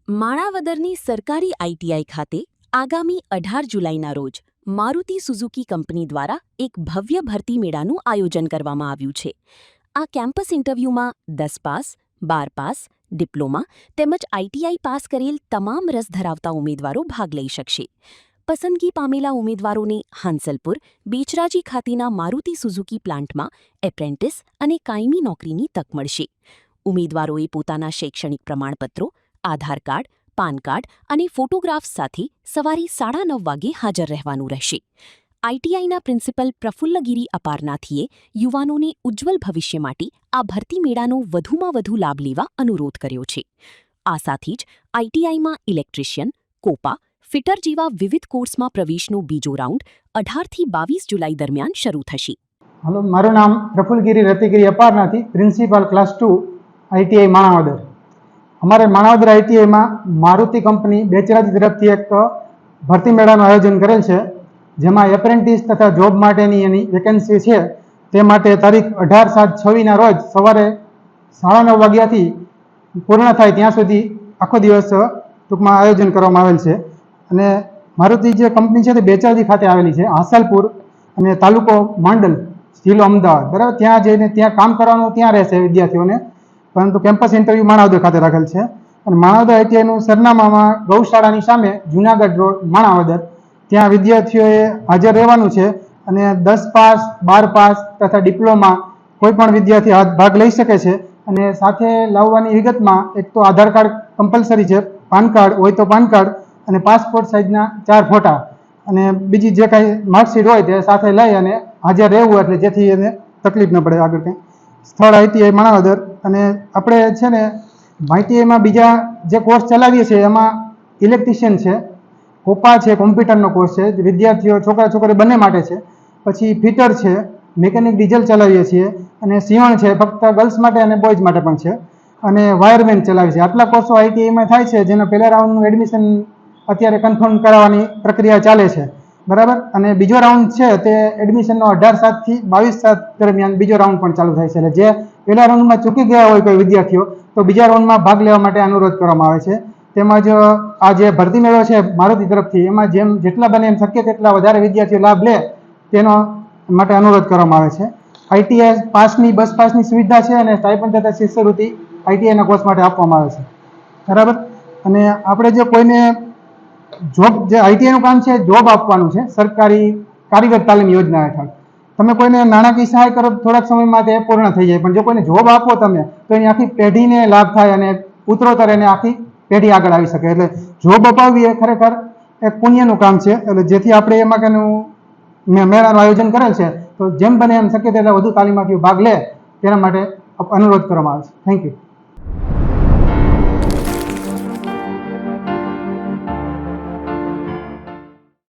માણાવદરની સરકારી આઈટીઆઈ ખાતે આગામી 18 જુલાઈના રોજ મારુતિ સુઝુકી કંપની દ્વારા એક ભવ્ય ભરતી મેળાનું આયોજન કરવામાં આવ્યું છે. આ કેમ્પસ ઇન્ટરવ્યૂમાં 10 પાસ, 12 પાસ, ડિપ્લોમા તેમજ આઈટીઆઈ પાસ કરેલ તમામ રસ ધરાવતા ઉમેદવારો ભાગ લઈ શકશે. પસંદગી પામેલા ઉમેદવારોને હાંસલપુર, બેચરાજી ખાતેના મારુતિ સુઝુકી પ્લાન્ટમાં એપ્રેન્ટિસ અને કાયમી નોકરીની તક મળશે. ઉમેદવારોએ પોતાના શૈક્ષણિક પ્રમાણપત્રો, આધાર કાર્ડ, પાન કાર્ડ અને ફોટોગ્રાફ્સ સાથે સવારે 9:30 વાગે હાજર રહેવાનું રહેશે. આઈટીઆઈના પ્રિન્સિપલ પ્રફુલ્લગીરી અપારનાથીએ યુવાનોને ઉજ્જવલ ભવિષ્ય માટે આ ભરતી મેળાનો વધુમાં વધુ લાભ લેવા અનુરોધ કર્યો છે. આ સાથે જ આઈટીઆઈમાં ઇલેક્ટ્રિશિયન, કોપા, ફિટર જેવા વિવિધ કોર્સમાં પ્રવેશનો બીજો રાઉન્ડ 18થી 22 જુલાઈ દરમિયાન શરૂ થશે. હલો, મારું નામ પ્રફુલ્લગીરી રતિગીરી અપારનાથી, પ્રિન્સિપાલ ક્લાસ 2 આઈટીઆઈ માણાવદર. અમારે માણાવદર આઈટીઆઈમાં મારુતિ કંપની બેચરાજી તરફથી એક ભરતી મેળાનું આયોજન કરેલ છે, જેમાં એપ્રેન્ટિસ તથા જોબ માટેની એની વેકેન્સી છે. તે માટે તારીખ 18/7/26ના રોજ સવારે 9:30 વાગ્યાથી પૂર્ણ થાય ત્યાં સુધી આખો દિવસ ટૂંકમાં આયોજન કરવામાં આવેલ છે. અને મારુતિ જે કંપની છે તે બેચરાજી ખાતે આવેલી છે, હાંસલપુર અને તાલુકો માંડલ, જિલ્લો અમદાવાદ. બરાબર, ત્યાં જઈને ત્યાં કામ કરવાનું ત્યાં રહેશે વિદ્યાર્થીઓને, પરંતુ કેમ્પસ ઇન્ટરવ્યૂ માણાવદર ખાતે રાખેલ છે. અને માણાવદર આઈટીઆઈનું સરનામામાં ગૌશાળાની સામે જુનાગઢ રોડ, માણાવદર, ત્યાં વિદ્યાર્થીઓએ હાજર રહેવાનું છે. અને 10 પાસ, 12 પાસ તથા ડિપ્લોમા કોઈ પણ વિદ્યાર્થી ભાગ લઈ શકે છે. અને સાથે લાવવાની વિગતમાં એક તો આધાર કાર્ડ કમ્પલસરી છે, પાન કાર્ડ હોય તો પાન કાર્ડ અને પાસપોર્ટ સાઇઝના 4 ફોટા અને બીજી જે કાંઈ માર્કશીટ હોય તે સાથે લઈ અને હાજર રહેવું, એટલે જેથી એને તકલીફ ન પડે આગળ કંઈ. સ્થળ આઈટીઆઈ માણાવદર. અને આપણે છે ને આઈટીઆઈમાં બીજા જે કોર્સ ચલાવીએ છીએ એમાં ઇલેક્ટ્રિશિયન છે, કોપા છે, કોમ્પ્યુટરનો કોર્સ છે, વિદ્યાર્થીઓ છોકરા છોકરી બંને માટે છે. પછી ફિટર છે, મેકેનિક ડીઝલ ચલાવીએ છીએ, અને સીવણ છે, ફક્ત ગર્લ્સ માટે અને બોયઝ માટે પણ છે, અને વાયરમેન ચલાવીએ છીએ. આટલા કોર્સો આઈટીઆઈમાં થાય છે, જેના પહેલા રાઉન્ડનું એડમિશન અત્યારે કન્ફર્મ કરાવવાની પ્રક્રિયા ચાલે છે. બરાબર. અને બીજો રાઉન્ડ છે તે એડમિશનનો 18/7થી 22/7 દરમિયાન બીજો રાઉન્ડ પણ ચાલુ થાય છે. એટલે જે પહેલા રાઉન્ડમાં ચૂકી ગયા હોય કોઈ વિદ્યાર્થીઓ, તો બીજા રાઉન્ડમાં ભાગ લેવા માટે અનુરોધ કરવામાં આવે છે. તેમજ આ જે ભરતી મેળો છે મારુતિ તરફથી, એમાં જેટલા બને એમ શક્ય તેટલા વધારે વિદ્યાર્થીઓ લાભ લે તેનો માટે અનુરોધ કરવામાં આવે છે. આઈટીઆઈ પાસની, બસ પાસની સુવિધા છે અને સ્ટાઇપન્ડ તથા શિષ્યવૃત્તિ આઈટીઆઈના કોર્સ માટે આપવામાં આવે છે. બરાબર. અને આપણે જે કોઈને જોબ, જે આઈટીઆઈનું કામ છે જોબ આપવાનું છે સરકારી કારીગર તાલીમ યોજના હેઠળ. તમે કોઈને નાણાકીય સહાય કરો થોડાક સમયમાં તે પૂર્ણ થઈ જાય, પણ જો કોઈને જોબ આપો તમે તો એની આખી પેઢીને લાભ થાય અને ઉત્તરોત્તર એને આખી પેઢી આગળ આવી શકે. એટલે જોબ અપાવવી એ ખરેખર એક પુણ્યનું કામ છે. એટલે જેથી આપણે એમાં કેનું મેળાનું આયોજન કરેલ છે, તો જેમ બને એમ શક્ય તેટલા વધુ તાલીમાર્થીઓ ભાગ લે તેના માટે અનુરોધ કરવામાં આવે છે. Thank you.